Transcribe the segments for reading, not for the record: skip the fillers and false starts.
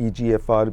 EGFR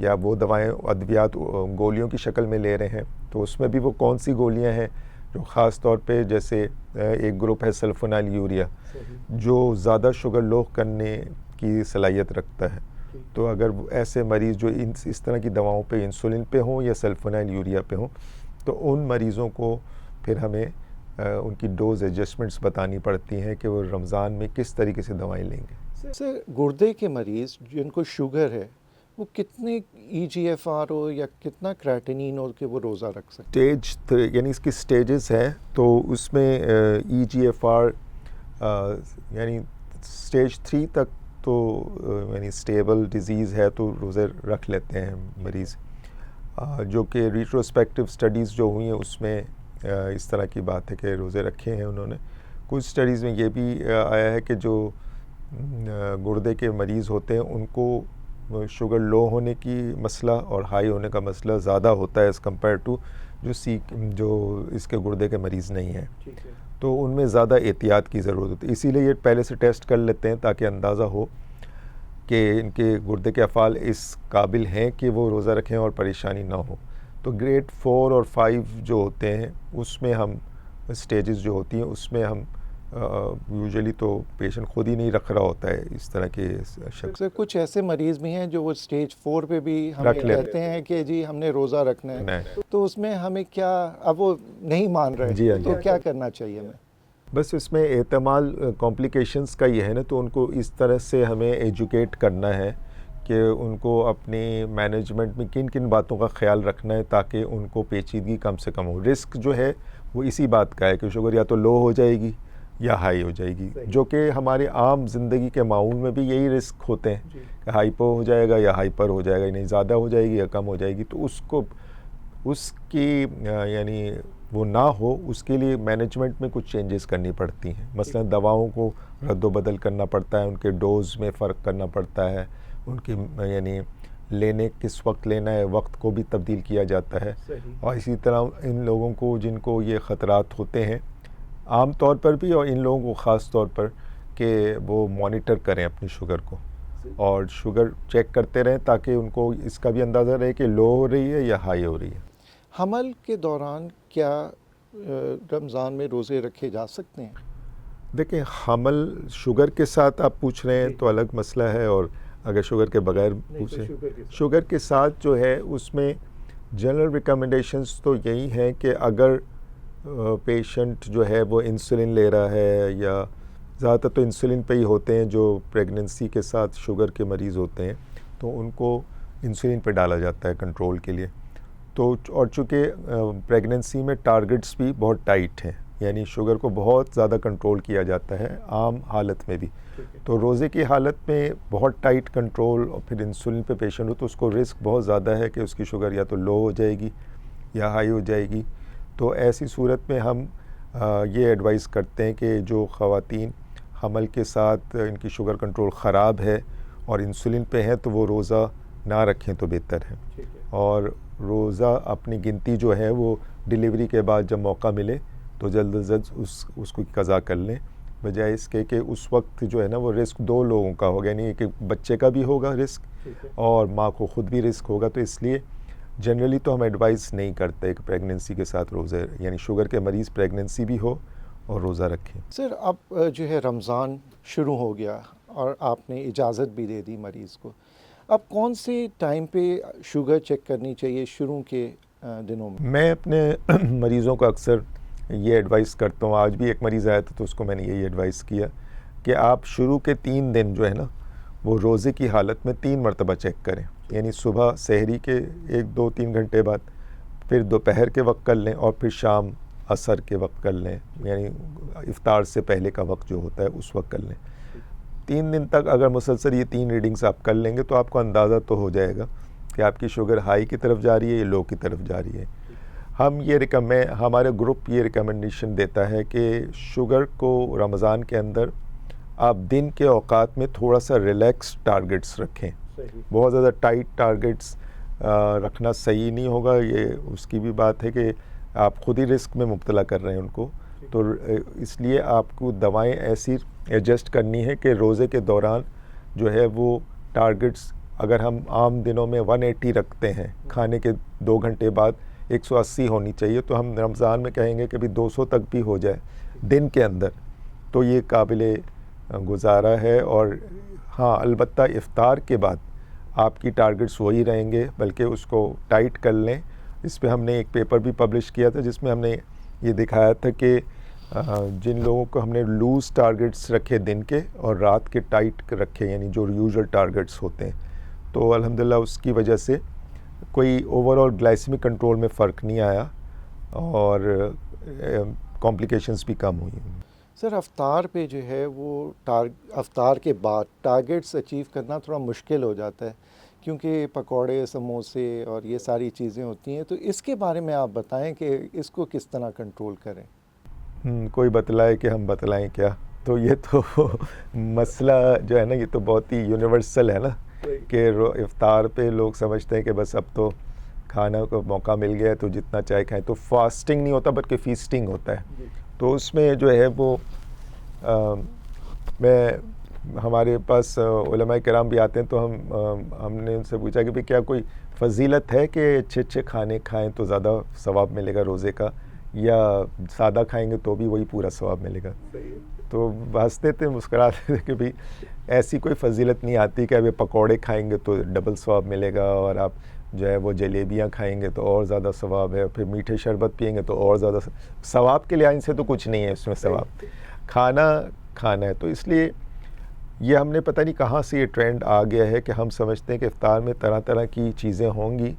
یا وہ دوائیں ادویات گولیوں کی شکل میں لے رہے ہیں تو اس میں بھی وہ کون سی گولیاں ہیں جو خاص طور پہ جیسے ایک گروپ ہے سلفونائل یوریا جو زیادہ شوگر لو کرنے کی صلاحیت رکھتا ہے. تو اگر ایسے مریض جو اس طرح کی دواؤں پہ انسولین پہ ہوں یا سلفونائل یوریا پہ ہوں تو ان مریضوں کو پھر ہمیں ان کی ڈوز ایڈجسٹمنٹس بتانی پڑتی ہیں کہ وہ رمضان میں کس طریقے سے دوائیں لیں گے. سر گردے کے مریض جن کو شوگر ہے وہ کتنے ای جی ایف آر ہو یا کتنا کریٹینین ہو کہ وہ روزہ رکھ سکتے ہیں؟ یعنی اس کی سٹیجز ہیں تو اس میں ای جی ایف آر یعنی سٹیج 3 تک تو یعنی سٹیبل ڈیزیز ہے تو روزے رکھ لیتے ہیں مریض. جو کہ ریٹروسپیکٹیو سٹڈیز جو ہوئی ہیں اس میں اس طرح کی بات ہے کہ روزے رکھے ہیں انہوں نے. کچھ سٹڈیز میں یہ بھی آیا ہے کہ جو گردے کے مریض ہوتے ہیں ان کو شوگر لو ہونے کی مسئلہ اور ہائی ہونے کا مسئلہ زیادہ ہوتا ہے ایز کمپیئر ٹو جو اس کے گردے کے مریض نہیں ہیں. تو ان میں زیادہ احتیاط کی ضرورت ہوتی ہے. اسی لیے یہ پہلے سے ٹیسٹ کر لیتے ہیں تاکہ اندازہ ہو کہ ان کے گردے کے افعال اس قابل ہیں کہ وہ روزہ رکھیں اور پریشانی نہ ہو. تو گریڈ 4 اور 5 جو ہوتے ہیں اس میں ہم سٹیجز جو ہوتی ہیں اس میں ہم یوزلی تو پیشنٹ خود ہی نہیں رکھ رہا ہوتا ہے اس طرح کے شخص. کچھ ایسے مریض بھی ہیں جو وہ سٹیج 4 پہ بھی ہمیں کہتے ہیں کہ جی ہم نے روزہ رکھنا ہے تو اس میں ہمیں کیا اب وہ نہیں مان رہے تو کیا کرنا چاہیے ہمیں؟ بس اس میں احتمال کمپلیکیشنز کا یہ ہے نا تو ان کو اس طرح سے ہمیں ایجوکیٹ کرنا ہے کہ ان کو اپنی مینجمنٹ میں کن کن باتوں کا خیال رکھنا ہے تاکہ ان کو پیچیدگی کم سے کم ہو. رسک جو ہے وہ اسی بات کا ہے کہ شوگر یا تو لو ہو جائے گی یا ہائی ہو جائے گی, جو کہ ہمارے عام زندگی کے معمول میں بھی یہی رسک ہوتے ہیں کہ ہائپو ہو جائے گا یا ہائپر ہو جائے گا, یعنی زیادہ ہو جائے گی یا کم ہو جائے گی. تو اس کی یعنی وہ نہ ہو اس کے لیے مینجمنٹ میں کچھ چینجز کرنی پڑتی ہیں. مثلا دواؤں کو رد و بدل کرنا پڑتا ہے, ان کے ڈوز میں فرق کرنا پڑتا ہے, ان کی یعنی لینے کس وقت لینا ہے وقت کو بھی تبدیل کیا جاتا ہے. اور اسی طرح ان لوگوں کو جن کو یہ خطرات ہوتے ہیں عام طور پر بھی اور ان لوگوں کو خاص طور پر کہ وہ مانیٹر کریں اپنی شوگر کو اور شوگر چیک کرتے رہیں تاکہ ان کو اس کا بھی اندازہ رہے کہ لو ہو رہی ہے یا ہائی ہو رہی ہے. حمل کے دوران کیا رمضان میں روزے رکھے جا سکتے ہیں؟ دیکھیں حمل شوگر کے ساتھ آپ پوچھ رہے ہیں تو الگ مسئلہ ہے, اور اگر شوگر کے بغیر پوچھیں شوگر کے ساتھ جو ہے اس میں جنرل ریکمنڈیشنز تو یہی ہیں کہ اگر پیشنٹ جو ہے وہ انسولین لے رہا ہے یا زیادہ تر تو انسولین پہ ہی ہوتے ہیں جو پریگننسی کے ساتھ شوگر کے مریض ہوتے ہیں تو ان کو انسولین پہ ڈالا جاتا ہے کنٹرول کے لیے. تو اور چونکہ پریگننسی میں ٹارگٹس بھی بہت ٹائٹ ہیں, یعنی شوگر کو بہت زیادہ کنٹرول کیا جاتا ہے عام حالت میں بھی. تو روزے کی حالت میں بہت ٹائٹ کنٹرول اور پھر انسولین پہ پیشنٹ ہو تو اس کو رسک بہت زیادہ ہے کہ اس کی شوگر یا تو لو ہو جائے گی یا ہائی ہو جائے گی. تو ایسی صورت میں ہم یہ ایڈوائز کرتے ہیں کہ جو خواتین حمل کے ساتھ ان کی شوگر کنٹرول خراب ہے اور انسولین پہ ہیں تو وہ روزہ نہ رکھیں تو بہتر ہے, اور روزہ اپنی گنتی جو ہے وہ ڈیلیوری کے بعد جب موقع ملے تو جلد از جلد اس کو قضا کر لیں, بجائے اس کے کہ اس وقت جو ہے نا وہ رسک دو لوگوں کا ہوگا, یعنی کہ بچے کا بھی ہوگا رسک اور ماں کو خود بھی رسک ہوگا. تو اس لیے جنرلی تو ہم ایڈوائز نہیں کرتے کہ پریگننسی کے ساتھ روزے یعنی شوگر کے مریض پریگننسی بھی ہو اور روزہ رکھیں. سر اب جو ہے رمضان شروع ہو گیا اور آپ نے اجازت بھی دے دی مریض کو, اب کون سے ٹائم پہ شوگر چیک کرنی چاہیے شروع کے دنوں میں؟ میں اپنے مریضوں کو اکثر یہ ایڈوائز کرتا ہوں, آج بھی ایک مریض آیا تھا تو اس کو میں نے یہی ایڈوائز کیا کہ آپ شروع کے 3 دن جو ہے نا وہ روزے کی حالت میں 3 مرتبہ چیک کریں, یعنی صبح سحری کے 1-2-3 گھنٹے بعد, پھر دوپہر کے وقت کر لیں اور پھر شام عصر کے وقت کر لیں, یعنی افطار سے پہلے کا وقت جو ہوتا ہے اس وقت کر لیں. 3 دن تک اگر مسلسل یہ 3 ریڈنگز آپ کر لیں گے تو آپ کو اندازہ تو ہو جائے گا کہ آپ کی شوگر ہائی کی طرف جا رہی ہے یا لو کی طرف جا رہی ہے. ہمارے گروپ یہ ریکمنڈیشن دیتا ہے کہ شوگر کو رمضان کے اندر آپ دن کے اوقات میں تھوڑا سا ریلیکس ٹارگٹس رکھیں, بہت زیادہ ٹائٹ ٹارگٹس رکھنا صحیح نہیں ہوگا. یہ اس کی بھی بات ہے کہ آپ خود ہی رسک میں مبتلا کر رہے ہیں ان کو, تو اس لیے آپ کو دوائیں ایسی ایڈجسٹ کرنی ہے کہ روزے کے دوران جو ہے وہ ٹارگٹس اگر ہم عام دنوں میں 180 رکھتے ہیں، کھانے کے 2 گھنٹے بعد 180 ہونی چاہیے، تو ہم رمضان میں کہیں گے کہ بھی 200 تک بھی ہو جائے دن کے اندر، تو یہ قابل گزارا ہے. اور ہاں البتہ افطار کے بعد آپ کی ٹارگٹس وہی رہیں گے، بلکہ اس کو ٹائٹ کر لیں. اس پہ ہم نے ایک پیپر بھی پبلش کیا تھا جس میں ہم نے یہ دکھایا تھا کہ جن لوگوں کو ہم نے لوز ٹارگٹس رکھے دن کے اور رات کے ٹائٹ رکھے، یعنی جو یوزول ٹارگٹس ہوتے ہیں، تو الحمدللہ اس کی وجہ سے کوئی اوور آل گلائسیمک کنٹرول میں فرق نہیں آیا اور کمپلیکیشنز بھی کم ہوئی. سر افطار پہ جو ہے وہ افطار کے بعد ٹارگٹس اچیو کرنا تھوڑا مشکل ہو جاتا ہے، کیونکہ پکوڑے، سموسے اور یہ ساری چیزیں ہوتی ہیں، تو اس کے بارے میں آپ بتائیں کہ اس کو کس طرح کنٹرول کریں. کوئی بتلائے کہ ہم بتلائیں کیا؟ تو یہ تو مسئلہ جو ہے نا، یہ تو بہت ہی یونیورسل ہے نا، کہ افطار پہ لوگ سمجھتے ہیں کہ بس اب تو کھانا کا موقع مل گیا ہے تو جتنا چائے کھائیں. تو فاسٹنگ نہیں ہوتا بلکہ فیسٹنگ ہوتا ہے. تو اس میں جو ہے وہ ہمارے پاس علماء کرام بھی آتے ہیں، تو ہم نے ان سے پوچھا کہ کیا کوئی فضیلت ہے کہ اچھے کھانے کھائیں تو زیادہ ثواب ملے گا روزے کا، یا سادہ کھائیں گے تو بھی وہی پورا ثواب ملے گا؟ تو ہنستے تھے، مسکراتے تھے کہ ایسی کوئی فضیلت نہیں آتی کہ اب پکوڑے کھائیں گے تو ڈبل ثواب ملے گا، اور آپ جو ہے وہ جلیبیاں کھائیں گے تو اور زیادہ ثواب ہے، پھر میٹھے شربت پئیں گے تو اور زیادہ ثواب کے لحاظ سے تو کچھ نہیں ہے اس میں ثواب. کھانا ہے. تو اس لیے یہ ہم نے پتہ نہیں کہاں سے یہ ٹرینڈ آ گیا ہے کہ ہم سمجھتے ہیں کہ افطار میں طرح طرح کی چیزیں ہوں گی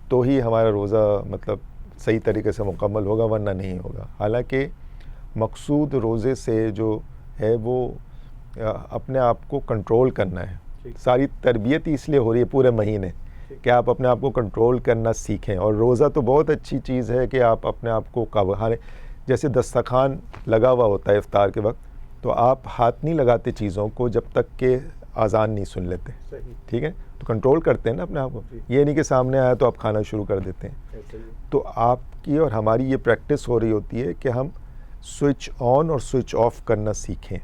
تو ہی ہمارا روزہ مطلب صحیح طریقے سے مکمل ہوگا، ورنہ نہیں ہوگا. حالانکہ مقصود روزے سے جو ہے وہ اپنے آپ کو کنٹرول کرنا ہے. ساری تربیت ہی اس لیے ہو رہی ہے پورے مہینے کہ آپ اپنے آپ کو کنٹرول کرنا سیکھیں. اور روزہ تو بہت اچھی چیز ہے کہ آپ اپنے آپ کو قابو. جیسے دسترخوان لگا ہوا ہوتا ہے افطار کے وقت، تو آپ ہاتھ نہیں لگاتے چیزوں کو جب تک کہ اذان نہیں سن لیتے. ٹھیک ہے، تو کنٹرول کرتے ہیں نا اپنے آپ کو. یہ نہیں کہ سامنے آیا تو آپ کھانا شروع کر دیتے ہیں. تو آپ کی اور ہماری یہ پریکٹس ہو رہی ہوتی ہے کہ ہم سوئچ آن اور سوئچ آف کرنا سیکھیں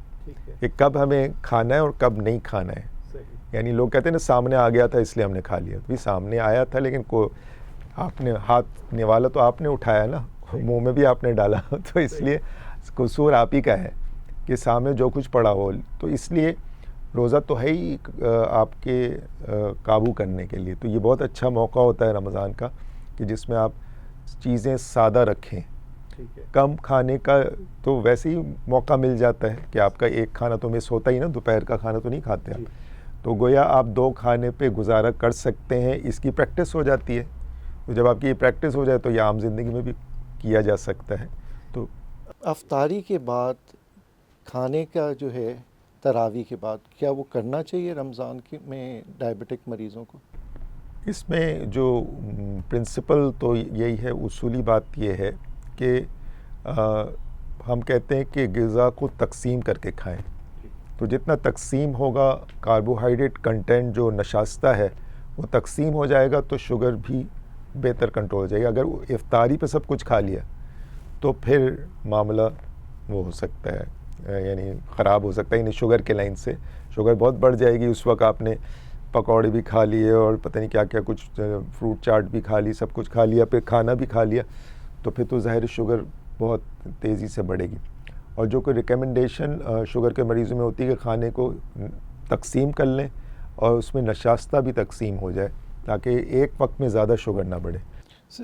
کہ کب ہمیں کھانا ہے اور کب نہیں کھانا ہے. یعنی لوگ کہتے ہیں نا سامنے آ گیا تھا اس لیے ہم نے کھا لیا. بھی سامنے آیا تھا لیکن آپ نے ہاتھ نوالا تو آپ نے اٹھایا نا، منہ میں بھی آپ نے ڈالا، تو اس لیے قصور آپ ہی کا ہے کہ سامنے جو کچھ پڑا ہو. تو اس لیے روزہ تو ہے ہی آپ کے قابو کرنے کے لیے. تو یہ بہت اچھا موقع ہوتا ہے رمضان کا کہ جس میں آپ چیزیں سادہ رکھیں. کم کھانے کا تو ویسے ہی موقع مل جاتا ہے کہ آپ کا ایک کھانا تو مس ہوتا ہی نا، دوپہر کا کھانا تو نہیں کھاتے آپ. تو گویا آپ 2 کھانے پہ گزارا کر سکتے ہیں. اس کی پریکٹس ہو جاتی ہے. تو جب آپ کی یہ پریکٹس ہو جائے تو یہ عام زندگی میں بھی کیا جا سکتا ہے. تو افطاری کے بعد کھانے کا جو ہے تراویح کے بعد کیا وہ کرنا چاہیے رمضان میں ڈائبٹک مریضوں کو؟ اس میں جو پرنسپل تو یہی ہے، اصولی بات یہ ہے کہ ہم کہتے ہیں کہ غذا کو تقسیم کر کے کھائیں. تو جتنا تقسیم ہوگا، کاربوہائیڈریٹ کنٹینٹ جو نشاستہ ہے وہ تقسیم ہو جائے گا تو شوگر بھی بہتر کنٹرول ہو جائے گا. اگر افطاری پہ سب کچھ کھا لیا تو پھر معاملہ وہ ہو سکتا ہے، یعنی خراب ہو سکتا ہے. یعنی شوگر کے لائن سے شوگر بہت بڑھ جائے گی. اس وقت آپ نے پکوڑے بھی کھا لیے اور پتہ نہیں کیا کیا کچھ فروٹ چاٹ بھی کھا لی، سب کچھ کھا لیا، پھر کھانا بھی کھا لیا، تو پھر تو ظاہر شوگر بہت تیزی سے بڑھے گی. اور جو کوئی ریکمنڈیشن شوگر کے مریضوں میں ہوتی ہے کہ کھانے کو تقسیم کر لیں اور اس میں نشاستہ بھی تقسیم ہو جائے تاکہ ایک وقت میں زیادہ شوگر نہ بڑھے.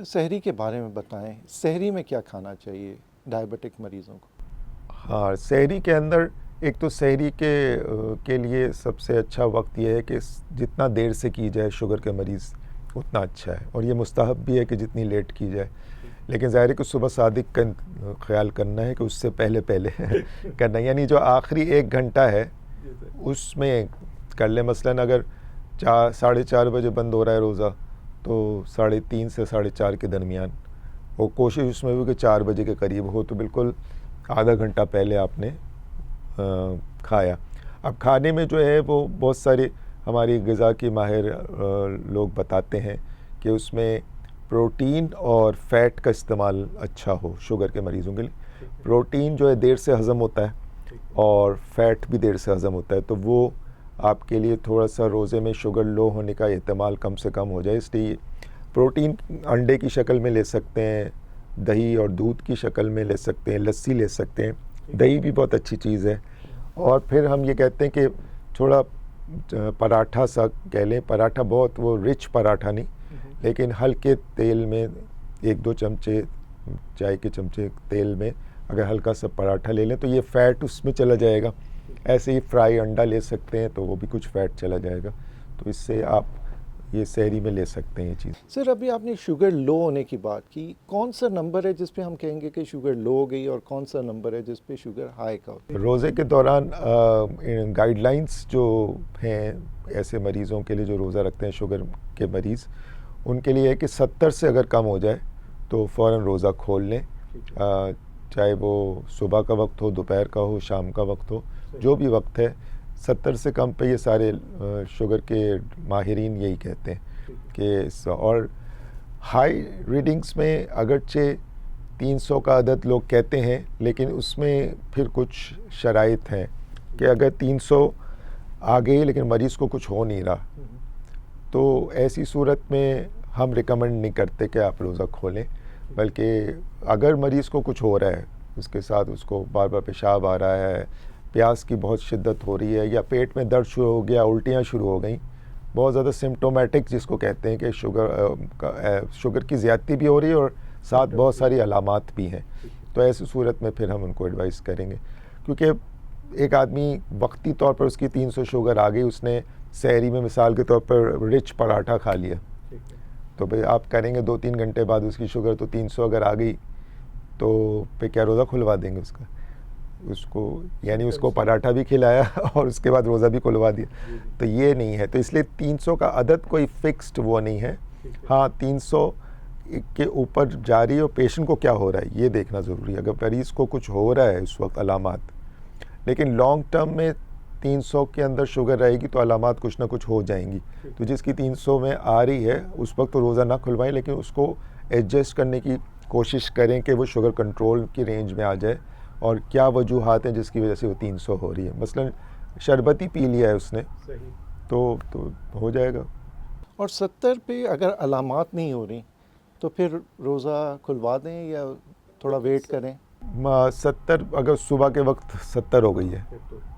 سحری کے بارے میں بتائیں، سحری میں کیا کھانا چاہیے ڈائبٹک مریضوں کو؟ ہاں، سحری کے اندر ایک تو سحری کے لیے سب سے اچھا وقت یہ ہے کہ جتنا دیر سے کی جائے شوگر کے مریض اتنا اچھا ہے. اور یہ مستحب بھی ہے کہ جتنی لیٹ کی جائے، لیکن ظاہر ہے کہ صبح صادق کا خیال کرنا ہے کہ اس سے پہلے کرنا ہے. یعنی جو آخری 1 گھنٹہ ہے اس میں کر لیں. مثلاً اگر 4:30 بجے بند ہو رہا ہے روزہ تو 3:30 سے 4:30 کے درمیان، اور کوشش اس میں بھی کہ 4 بجے کے قریب ہو، تو بالکل آدھا گھنٹہ پہلے آپ نے کھایا. اب کھانے میں جو ہے وہ بہت سارے ہماری غذا کی ماہر لوگ بتاتے ہیں کہ اس میں پروٹین اور فیٹ کا استعمال اچھا ہو شوگر کے مریضوں کے لیے. پروٹین جو ہے دیر سے ہضم ہوتا ہے اور فیٹ بھی دیر سے ہضم ہوتا ہے، تو وہ آپ کے لیے تھوڑا سا روزے میں شوگر لو ہونے کا احتمال کم سے کم ہو جائے. اس لیے پروٹین انڈے کی شکل میں لے سکتے ہیں, دہی اور دودھ کی شکل میں لے سکتے ہیں, لسی لے سکتے ہیں. دہی بھی بہت اچھی چیز ہے. اور پھر ہم یہ کہتے ہیں کہ تھوڑا پراٹھا سا کہہ لیں, پراٹھا بہت وہ رچ پراٹھا نہیں, لیکن ہلکے تیل میں 1-2 چمچے چائے کے چمچے تیل میں اگر ہلکا سا پراٹھا لے لیں تو یہ فیٹ اس میں چلا جائے گا. ایسے ہی فرائی انڈا لے سکتے ہیں تو وہ بھی کچھ فیٹ چلا جائے گا. تو اس سے آپ یہ سحری میں لے سکتے ہیں یہ چیز. سر ابھی آپ نے شوگر لو ہونے کی بات کی, کون سا نمبر ہے جس پہ ہم کہیں گے کہ شوگر لو ہو گئی اور کون سا نمبر ہے جس پہ شوگر ہائی کا ہوگا؟ روزے کے دوران گائیڈ لائنس جو ہیں ایسے مریضوں کے لیے جو روزہ رکھتے ہیں شوگر کے مریض, ان کے لیے ہے کہ 70 سے اگر کم ہو جائے تو فوراً روزہ کھول لیں, چاہے وہ صبح کا وقت ہو, دوپہر کا ہو, شام کا وقت ہو, جو بھی وقت ہے. 70 سے کم پہ یہ سارے شوگر کے ماہرین یہی کہتے ہیں کہ, اور ہائی ریڈنگز میں اگرچہ 300 کا عدد لوگ کہتے ہیں, لیکن اس میں پھر کچھ شرائط ہیں کہ اگر 300 آ گئی لیکن مریض کو کچھ ہو نہیں رہا تو ایسی صورت میں ہم ریکمنڈ نہیں کرتے کہ آپ روزہ کھولیں. بلکہ اگر مریض کو کچھ ہو رہا ہے, اس کے ساتھ اس کو بار بار پیشاب آ رہا ہے, پیاس کی بہت شدت ہو رہی ہے, یا پیٹ میں درد شروع ہو گیا, الٹیاں شروع ہو گئیں, بہت زیادہ سمٹومیٹک جس کو کہتے ہیں کہ شوگر کی زیادتی بھی ہو رہی ہے اور ساتھ بہت ساری علامات بھی ہیں, تو ایسی صورت میں پھر ہم ان کو ایڈوائز کریں گے. کیونکہ ایک آدمی وقتی طور پر اس کی 300 شوگر آ گئی, اس نے سحری میں مثال کے طور پر رچ پراٹھا کھا لیا, تو بھئی آپ کریں گے 2-3 گھنٹے بعد اس کی شوگر تو 300 اگر آ گئی تو پھر کیا روزہ کھلوا دیں گے اس کا؟ اس کو یعنی اس کو پراٹھا بھی کھلایا اور اس کے بعد روزہ بھی کھلوا دیا, تو یہ نہیں ہے. تو اس لیے 300 کا عدد کوئی فکسڈ وہ نہیں ہے. ہاں 300 کے اوپر جاری اور پیشنٹ کو کیا ہو رہا ہے یہ دیکھنا ضروری ہے. اگر مریض کو کچھ ہو رہا ہے اس وقت علامات, لیکن لانگ ٹرم میں 300 کے اندر شوگر رہے گی تو علامات کچھ نہ کچھ ہو جائیں گی. تو جس کی 300 میں آ رہی ہے اس وقت تو روزہ نہ کھلوائیں, لیکن اس کو ایڈجسٹ کرنے کی کوشش کریں کہ وہ شوگر کنٹرول کی رینج میں آ جائے. اور کیا وجوہات ہیں جس کی وجہ سے وہ 300 ہو رہی ہے. مثلا شربت ہی پی لیا ہے اس نے تو ہو جائے گا. اور 70 پہ اگر علامات نہیں ہو رہی تو پھر روزہ کھلوا دیں یا تھوڑا ویٹ کریں؟ 70 اگر صبح کے وقت 70 ہو گئی ہے,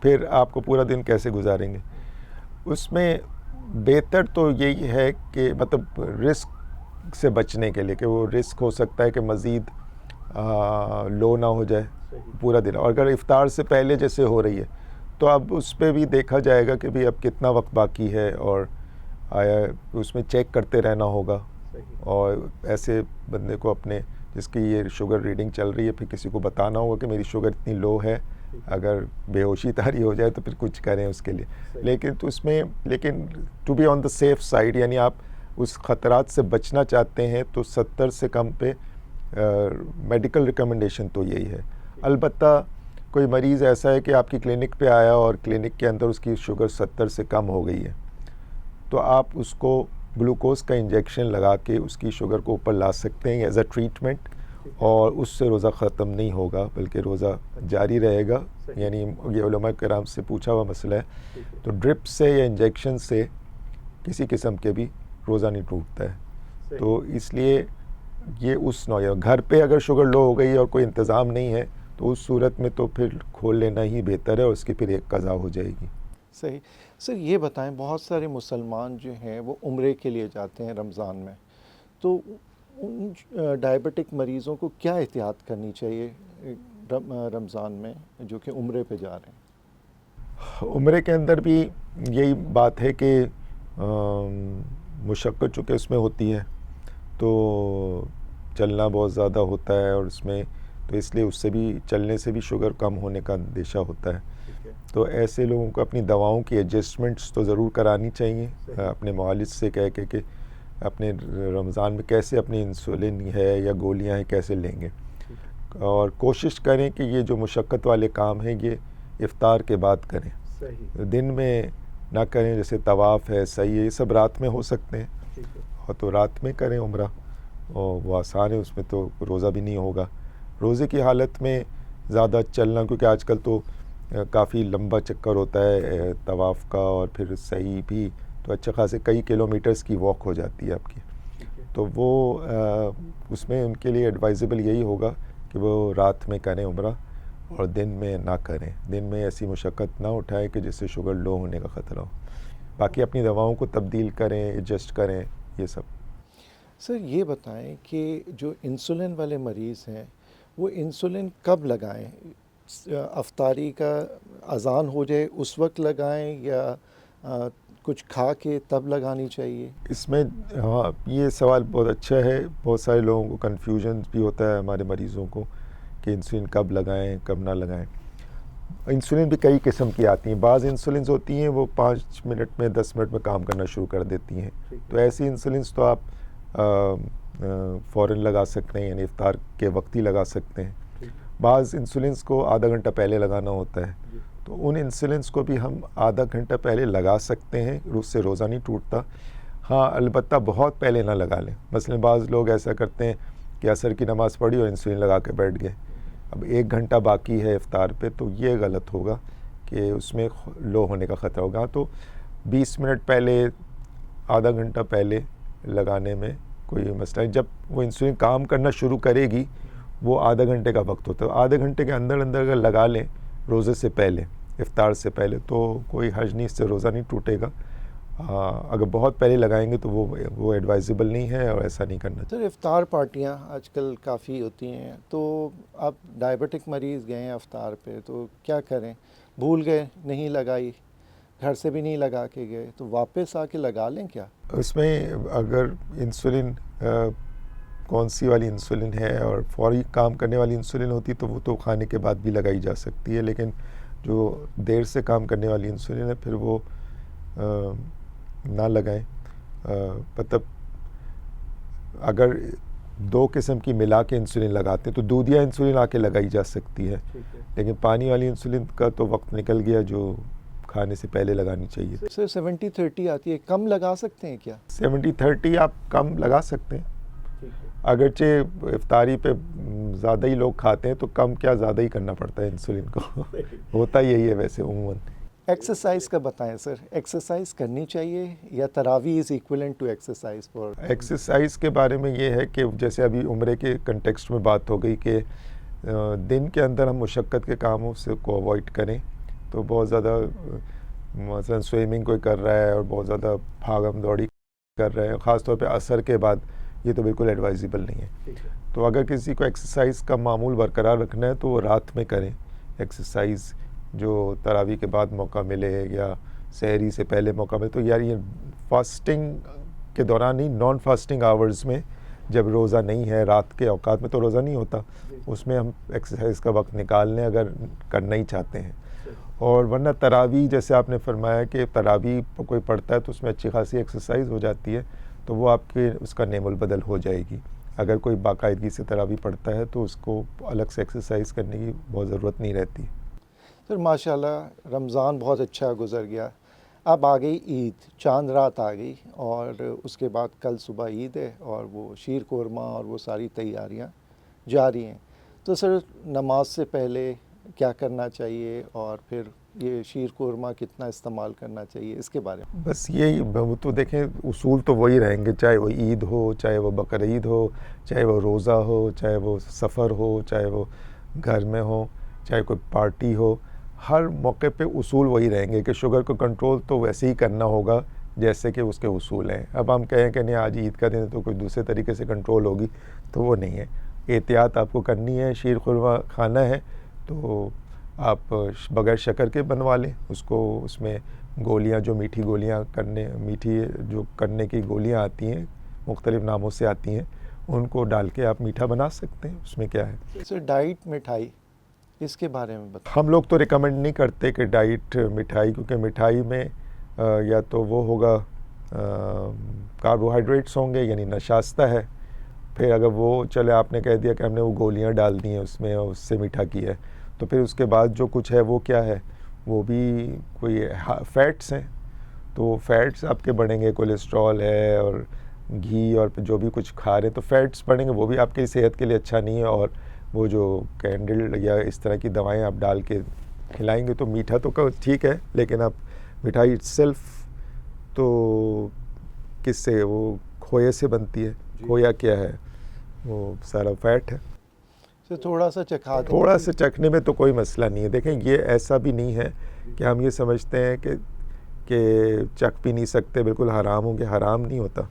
پھر آپ کو پورا دن کیسے گزاریں گے؟ اس میں بہتر تو یہی ہے کہ مطلب رسک سے بچنے کے لیے, کہ وہ رسک ہو سکتا ہے کہ مزید لو نہ ہو جائے پورا دن. اور اگر افطار سے پہلے جیسے ہو رہی ہے تو اب اس پہ بھی دیکھا جائے گا کہ بھی اب کتنا وقت باقی ہے, اور آیا اس میں چیک کرتے رہنا ہوگا. اور ایسے بندے کو اپنے جس کی یہ شوگر ریڈنگ چل رہی ہے پھر کسی کو بتانا ہوگا کہ میری شوگر اتنی لو ہے, اگر بے ہوشی طاری ہو جائے تو پھر کچھ کریں اس کے لیے. لیکن تو اس میں to be on the safe side, یعنی آپ اس خطرات سے بچنا چاہتے ہیں تو 70 سے کم پہ میڈیکل ریکمنڈیشن تو یہی ہے. البتہ کوئی مریض ایسا ہے کہ آپ کی کلینک پہ آیا اور کلینک کے اندر اس کی شوگر 70 سے کم ہو گئی ہے, تو آپ اس کو گلوکوز کا انجیکشن لگا کے اس کی شوگر کو اوپر لا سکتے ہیں ایز اے ٹریٹمنٹ, اور اس سے روزہ ختم نہیں ہوگا بلکہ روزہ جاری رہے گا. یعنی یہ علماء کرام سے پوچھا ہوا مسئلہ ہے. تو ڈرپ سے یا انجیکشن سے کسی قسم کے بھی روزہ نہیں ٹوٹتا ہے. تو اس لیے یہ اس نوع, گھر پہ اگر شوگر لو ہو گئی اور کوئی انتظام نہیں ہے تو اس صورت میں تو پھر کھول لینا ہی بہتر ہے, اور اس کی پھر ایک قضا ہو جائے گی. صحیح. سر یہ بتائیں, بہت سارے مسلمان جو ہیں وہ عمرے کے لیے جاتے ہیں رمضان میں, تو ان ڈائبٹک مریضوں کو کیا احتیاط کرنی چاہیے رمضان میں جو کہ عمرے پہ جا رہے ہیں؟ عمرے کے اندر بھی یہی بات ہے کہ مشقت چونکہ اس میں ہوتی ہے تو چلنا بہت زیادہ ہوتا ہے, اور اس میں تو اس لیے اس سے بھی چلنے سے بھی شوگر کم ہونے کا اندیشہ ہوتا ہے. تو ایسے لوگوں کو اپنی دواؤں کی ایڈجسٹمنٹس تو ضرور کرانی چاہیے, اپنے معالج سے کہہ کے کہ اپنے رمضان میں کیسے اپنی انسولن ہے یا گولیاں ہیں کیسے لیں گے, اور کوشش کریں کہ یہ جو مشقت والے کام ہیں یہ افطار کے بعد کریں, دن میں نہ کریں. جیسے طواف ہے, صحیح ہے, یہ سب رات میں ہو سکتے ہیں, اور تو رات میں کریں عمرہ, اور وہ آسان ہے, اس میں تو روزہ بھی نہیں ہوگا. روزے کی حالت میں زیادہ چلنا, کیونکہ آج کل تو کافی لمبا چکر ہوتا ہے طواف کا، اور پھر صحیح بھی، تو اچھا خاصے کئی کلومیٹرز کی واک ہو جاتی ہے آپ کی. تو وہ اس میں ان کے لیے ایڈوائزیبل یہی ہوگا کہ وہ رات میں کریں عمرہ اور دن میں نہ کریں. دن میں ایسی مشقت نہ اٹھائیں کہ جس سے شوگر لو ہونے کا خطرہ ہو. باقی اپنی دواؤں کو تبدیل کریں، ایڈجسٹ کریں، یہ سب. سر یہ بتائیں کہ جو انسولن والے مریض ہیں وہ انسولن کب لگائیں؟ افطاری کا اذان ہو جائے اس وقت لگائیں یا کچھ کھا کے تب لگانی چاہیے؟ اس میں ہاں، یہ سوال بہت اچھا ہے. بہت سارے لوگوں کو کنفیوژن بھی ہوتا ہے ہمارے مریضوں کو کہ انسولن کب لگائیں کب نہ لگائیں. انسولن بھی کئی قسم کی آتی ہیں. بعض انسولنز ہوتی ہیں وہ 5 منٹ میں 10 منٹ میں کام کرنا شروع کر دیتی ہیں. تو ایسی انسولنز تو آپ فوراً لگا سکتے ہیں، یعنی افطار کے وقت ہی لگا سکتے ہیں. بعض انسولنز کو آدھا گھنٹہ پہلے لگانا ہوتا ہے، تو ان انسولنز کو بھی ہم آدھا گھنٹہ پہلے لگا سکتے ہیں. اس سے روزہ نہیں ٹوٹتا. ہاں البتہ بہت پہلے نہ لگا لیں. مثلاً بعض لوگ ایسا کرتے ہیں کہ عصر کی نماز پڑھی اور انسولن لگا کے بیٹھ گئے، اب 1 گھنٹہ باقی ہے افطار پہ، تو یہ غلط ہوگا کہ اس میں لو ہونے کا خطرہ ہوگا. تو 20 منٹ پہلے، آدھا گھنٹہ پہلے لگانے میں کوئی مسئلہ نہیں. جب وہ انسولن کام کرنا شروع کرے گی وہ آدھا گھنٹے کا وقت ہوتا ہے. آدھے گھنٹے کے اندر اگر لگا لیں روزے سے پہلے، افطار سے پہلے، تو کوئی حرج نہیں، اس سے روزہ نہیں ٹوٹے گا. اگر بہت پہلے لگائیں گے تو وہ ایڈوائزیبل نہیں ہے اور ایسا نہیں کرنا چاہیے. سر افطار پارٹیاں آج کل کافی ہوتی ہیں، تو آپ ڈائبٹک مریض گئے ہیں افطار پہ تو کیا کریں؟ بھول گئے، نہیں لگائی، گھر سے بھی نہیں لگا کے گئے، تو واپس آ کے لگا لیں کیا؟ اس میں اگر انسولن کون سی والی انسولن ہے اور فوری کام کرنے والی انسولن ہوتی تو وہ تو کھانے کے بعد بھی لگائی جا سکتی ہے. لیکن جو دیر سے کام کرنے والی انسولن ہے پھر وہ نہ لگائیں. مطلب اگر 2 قسم کی ملا کے انسولن لگاتے ہیں تو دودھیا انسولن آ کے لگائی جا سکتی ہے، لیکن پانی والی انسولن کا تو وقت نکل گیا جو کھانے سے پہلے لگانی چاہیے. سر 70-30 آتی ہے، کم لگا سکتے ہیں کیا؟ 70-30 آپ کم لگا سکتے ہیں. اگرچہ افطاری پہ زیادہ ہی لوگ کھاتے ہیں تو کم کیا زیادہ ہی کرنا پڑتا ہے انسولن کو. ہوتا یہی ہے ویسے عموماً. ایکسرسائز کا بتائیں سر، ایکسرسائز کرنی چاہیے یا تراویح is equivalent to exercise for? Exercise کے بارے میں یہ ہے کہ جیسے ابھی عمرے کے کنٹیکسٹ میں بات ہو گئی کہ دن کے اندر ہم مشقت کے کاموں سے کو اوائڈ کریں. تو بہت زیادہ مثلا سوئمنگ کوئی کر رہا ہے اور بہت زیادہ بھاگم دوڑی کر رہے ہیں، خاص طور پہ عصر کے بعد، یہ تو بالکل ایڈوائزیبل نہیں ہے. تو اگر کسی کو ایکسرسائز کا معمول برقرار رکھنا ہے تو وہ رات میں کریں ایکسرسائز، جو تراویح کے بعد موقع ملے یا سحری سے پہلے موقع ملے. تو یار یہ فاسٹنگ کے دوران نہیں، نان فاسٹنگ آورز میں جب روزہ نہیں ہے، رات کے اوقات میں تو روزہ نہیں ہوتا، اس میں ہم ایکسرسائز کا وقت نکال لیں اگر کرنا ہی چاہتے ہیں. اور ورنہ تراویح جیسے آپ نے فرمایا کہ تراویح کوئی پڑھتا ہے تو اس میں اچھی خاصی ایکسرسائز ہو جاتی ہے، تو وہ آپ کے اس کا نعم البدل ہو جائے گی. اگر کوئی باقاعدگی سے تراویح پڑھتا ہے تو اس کو الگ سے ایکسرسائز کرنے کی بہت ضرورت نہیں رہتی. سر ماشاءاللہ رمضان بہت اچھا گزر گیا. اب آ گئی عید، چاند رات آ گئی، اور اس کے بعد کل صبح عید ہے اور وہ شیر قورمہ اور وہ ساری تیاریاں جاری ہیں. تو سر نماز سے پہلے کیا کرنا چاہیے اور پھر یہ شیر قورمہ کتنا استعمال کرنا چاہیے، اس کے بارے میں؟ بس یہی، وہ تو دیکھیں اصول تو وہی رہیں گے، چاہے وہ عید ہو، چاہے وہ بقرعید ہو، چاہے وہ روزہ ہو، چاہے وہ سفر ہو، چاہے وہ گھر میں ہو، چاہے کوئی پارٹی ہو. ہر موقع پہ اصول وہی رہیں گے کہ شوگر کو کنٹرول تو ویسے ہی کرنا ہوگا جیسے کہ اس کے اصول ہیں. اب ہم کہیں کہ نہیں آج عید کا دن ہے تو کوئی دوسرے طریقے سے کنٹرول ہوگی، تو وہ نہیں ہے. احتیاط آپ کو کرنی ہے. شیر قورمہ کھانا ہے تو آپ بغیر شکر کے بنوا لیں اس کو. اس میں گولیاں، جو میٹھی گولیاں کرنے کی گولیاں آتی ہیں، مختلف ناموں سے آتی ہیں، ان کو ڈال کے آپ میٹھا بنا سکتے ہیں. اس میں کیا ہے. سر ڈائٹ مٹھائی، اس کے بارے میں بتائیں. ہم لوگ تو ریکمینڈ نہیں کرتے کہ ڈائٹ مٹھائی، کیونکہ مٹھائی میں یا تو وہ ہوگا کاربوہائیڈریٹس ہوں گے، یعنی نشاستہ ہے. پھر اگر وہ چلے آپ نے کہہ دیا کہ ہم نے وہ گولیاں ڈال دی ہیں اس میں اور اس سے میٹھا کیا ہے، تو پھر اس کے بعد جو کچھ ہے وہ کیا ہے، وہ بھی کوئی فیٹس ہیں. تو فیٹس آپ کے بڑھیں گے، کولیسٹرول ہے اور گھی اور جو بھی کچھ کھا رہے ہیں تو فیٹس بڑھیں گے، وہ بھی آپ کی صحت کے لیے اچھا نہیں ہے. اور وہ جو کینڈل یا اس طرح کی دوائیں آپ ڈال کے کھلائیں گے تو میٹھا تو ٹھیک ہے، لیکن اب مٹھائی اٹ سیلف تو کس سے، وہ کھوئے سے بنتی ہے. کھویا کیا ہے؟ وہ سارا فیٹ ہے. سر تھوڑا سا چکھا دیں. تھوڑا سا چکھنے میں تو کوئی مسئلہ نہیں ہے. دیکھیں یہ ایسا بھی نہیں ہے کہ ہم یہ سمجھتے ہیں کہ چکھ بھی نہیں سکتے، بالکل حرام ہوں گے. حرام نہیں ہوتا،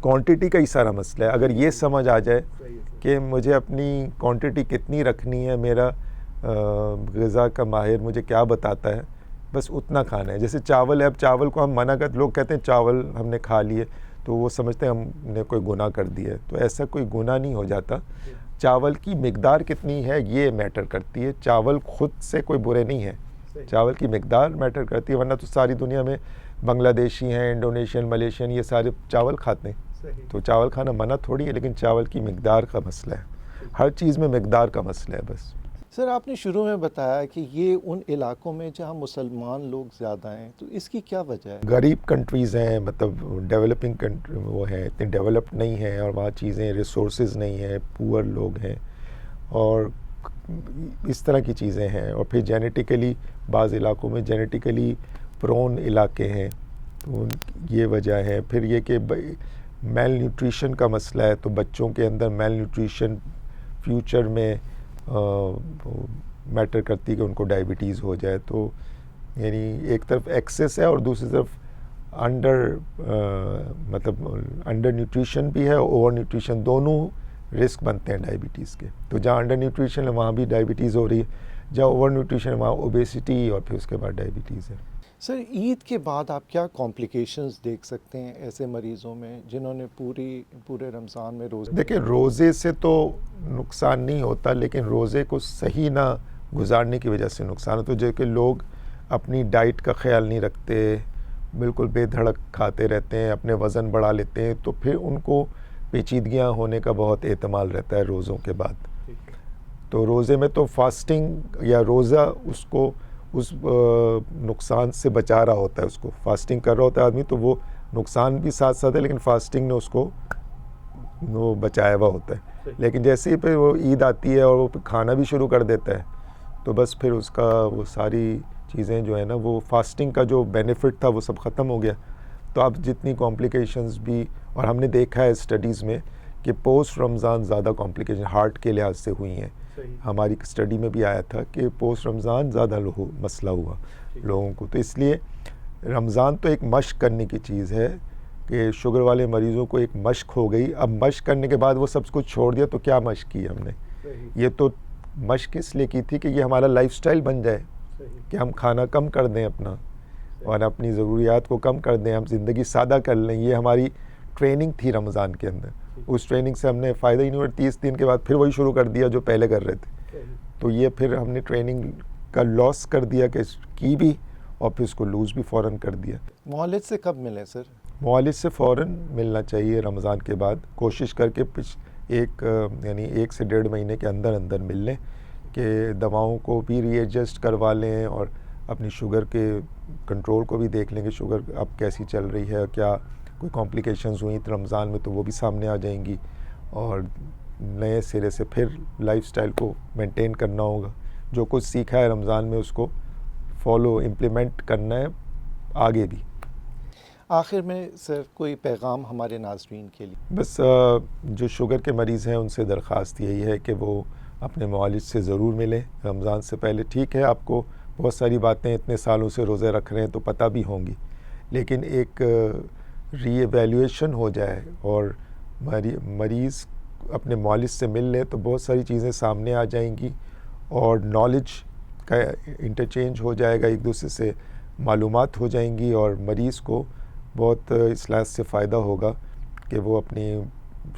کوانٹٹی کا ہی سارا مسئلہ ہے. اگر یہ سمجھ آ جائے کہ مجھے اپنی کوانٹٹی کتنی رکھنی ہے، میرا غذا کا ماہر مجھے کیا بتاتا ہے، بس اتنا کھانا ہے. جیسے چاول ہے، اب چاول کو ہم منع کرتے، لوگ کہتے ہیں چاول ہم نے کھا لیے تو وہ سمجھتے ہیں ہم نے کوئی گناہ کر دیا ہے. تو ایسا کوئی گناہ نہیں ہو جاتا. چاول کی مقدار کتنی ہے یہ میٹر کرتی ہے. چاول خود سے کوئی برے نہیں ہے، چاول کی مقدار میٹر کرتی ہے. ورنہ تو ساری دنیا میں بنگلہ دیشی ہیں، انڈونیشین، ملیشین، یہ سارے چاول کھاتے ہیں. تو چاول کھانا منع تھوڑی ہے، لیکن چاول کی مقدار کا مسئلہ ہے. ہر چیز میں مقدار کا مسئلہ ہے بس. سر آپ نے شروع میں بتایا کہ یہ ان علاقوں میں جہاں مسلمان لوگ زیادہ ہیں، تو اس کی کیا وجہ ہے؟ غریب کنٹریز ہیں، مطلب ڈیولپنگ کنٹری وہ ہیں، اتنے ڈیولپڈ نہیں ہیں، اور وہاں چیزیں ریسورسز نہیں ہیں، پور لوگ ہیں، اور اس طرح کی چیزیں ہیں. اور پھر جینیٹیکلی بعض علاقوں میں جینیٹیکلی پرون علاقے ہیں، تو یہ وجہ ہے. پھر یہ کہ میل نیوٹریشن کا مسئلہ ہے، تو بچوں کے اندر میل نیوٹریشن فیوچر میں میٹر کرتی کہ ان کو ڈائبٹیز ہو جائے. تو یعنی ایک طرف ایکسیس ہے اور دوسری طرف مطلب انڈر نیوٹریشن بھی ہے، اوور نیوٹریشن، دونوں رسک بنتے ہیں ڈائبٹیز کے. تو جہاں انڈر نیوٹریشن ہے وہاں بھی ڈائبٹیز ہو رہی ہے، جہاں اوور نیوٹریشن ہے وہاں اوبیسٹی اور پھر اس کے بعد ڈائبٹیز ہے. سر عید کے بعد آپ کیا کمپلیکیشنز دیکھ سکتے ہیں ایسے مریضوں میں جنہوں نے پورے رمضان میں روزے؟ دیکھیں روزے سے تو نقصان نہیں ہوتا، لیکن روزے کو صحیح نہ گزارنے کی وجہ سے نقصان ہوتا ہے. جو کہ لوگ اپنی ڈائٹ کا خیال نہیں رکھتے، بالکل بے دھڑک کھاتے رہتے ہیں، اپنے وزن بڑھا لیتے ہیں، تو پھر ان کو پیچیدگیاں ہونے کا بہت احتمال رہتا ہے روزوں کے بعد. تو روزے میں تو فاسٹنگ یا روزہ اس کو اس نقصان سے بچا رہا ہوتا ہے. اس کو فاسٹنگ کر رہا ہوتا ہے آدمی، تو وہ نقصان بھی ساتھ ساتھ ہے، لیکن فاسٹنگ نے اس کو وہ بچایا ہوا ہوتا ہے. لیکن جیسے ہی پھر وہ عید آتی ہے اور وہ کھانا بھی شروع کر دیتا ہے، تو بس پھر اس کا وہ ساری چیزیں جو ہے نا، وہ فاسٹنگ کا جو بینیفٹ تھا وہ سب ختم ہو گیا. تو اب جتنی کمپلیکیشنز بھی، اور ہم نے دیکھا ہے اسٹڈیز میں کہ پوسٹ رمضان زیادہ کمپلیکیشن ہارٹ کے لحاظ سے ہوئی ہیں. ہماری اسٹڈی میں بھی آیا تھا کہ پوسٹ رمضان زیادہ مسئلہ ہوا لوگوں کو. تو اس لیے رمضان تو ایک مشق کرنے کی چیز ہے کہ شوگر والے مریضوں کو ایک مشق ہو گئی. اب مشق کرنے کے بعد وہ سب کچھ چھوڑ دیا تو کیا مشق کی ہم نے؟ یہ تو مشق اس لیے کی تھی کہ یہ ہمارا لائف سٹائل بن جائے، کہ ہم کھانا کم کر دیں اپنا، اور اپنی ضروریات کو کم کر دیں، ہم زندگی سادہ کر لیں. یہ ہماری ٹریننگ تھی رمضان کے اندر. اس ٹریننگ سے ہم نے فائدہ ہی نہیں ہوا. 30 دن کے بعد پھر وہی شروع کر دیا جو پہلے کر رہے تھے. تو یہ پھر ہم نے ٹریننگ کا لاس کر دیا کہ کی بھی، اور پھر اس کو لوز بھی فوراً کر دیا. معالج سے کب ملیں سر؟ معالج سے فوراً ملنا چاہیے رمضان کے بعد. کوشش کر کے یعنی 1 سے 1.5 مہینے کے اندر مل لیں، کہ دواؤں کو بھی ری ایڈجسٹ کروا لیں، اور اپنی شوگر کے کنٹرول کو بھی دیکھ لیں کہ شوگر اب کیسی چل رہی ہے، کیا کوئی کمپلیکیشنز ہوئیں تو رمضان میں تو وہ بھی سامنے آ جائیں گی. اور نئے سرے سے پھر لائف سٹائل کو مینٹین کرنا ہوگا. جو کچھ سیکھا ہے رمضان میں اس کو فالو امپلیمنٹ کرنا ہے آگے بھی. آخر میں سر کوئی پیغام ہمارے ناظرین کے لیے؟ بس جو شوگر کے مریض ہیں ان سے درخواست یہی ہے کہ وہ اپنے معالج سے ضرور ملیں رمضان سے پہلے. ٹھیک ہے آپ کو بہت ساری باتیں اتنے سالوں سے روزے رکھ رہے ہیں تو پتہ بھی ہوں گی، لیکن ایک ری ایویلیویشن ہو جائے اور مریض اپنے معالج سے مل لے تو بہت ساری چیزیں سامنے آ جائیں گی، اور نالج کا انٹرچینج ہو جائے گا، ایک دوسرے سے معلومات ہو جائیں گی، اور مریض کو بہت اس لحاظ سے فائدہ ہوگا کہ وہ اپنی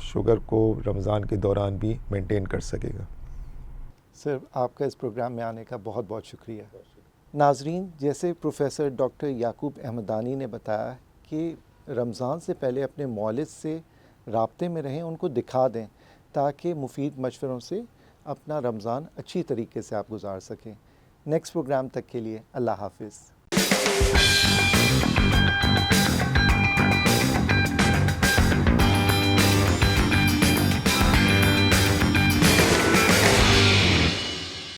شوگر کو رمضان کے دوران بھی مینٹین کر سکے گا. سر آپ کا اس پروگرام میں آنے کا بہت بہت شکریہ. ناظرین، جیسے پروفیسر ڈاکٹر یعقوب احمدانی نے بتایا کہ رمضان سے پہلے اپنے معالج سے رابطے میں رہیں، ان کو دکھا دیں تاکہ مفید مشوروں سے اپنا رمضان اچھی طریقے سے آپ گزار سکیں. نیکسٹ پروگرام تک کے لیے اللہ حافظ.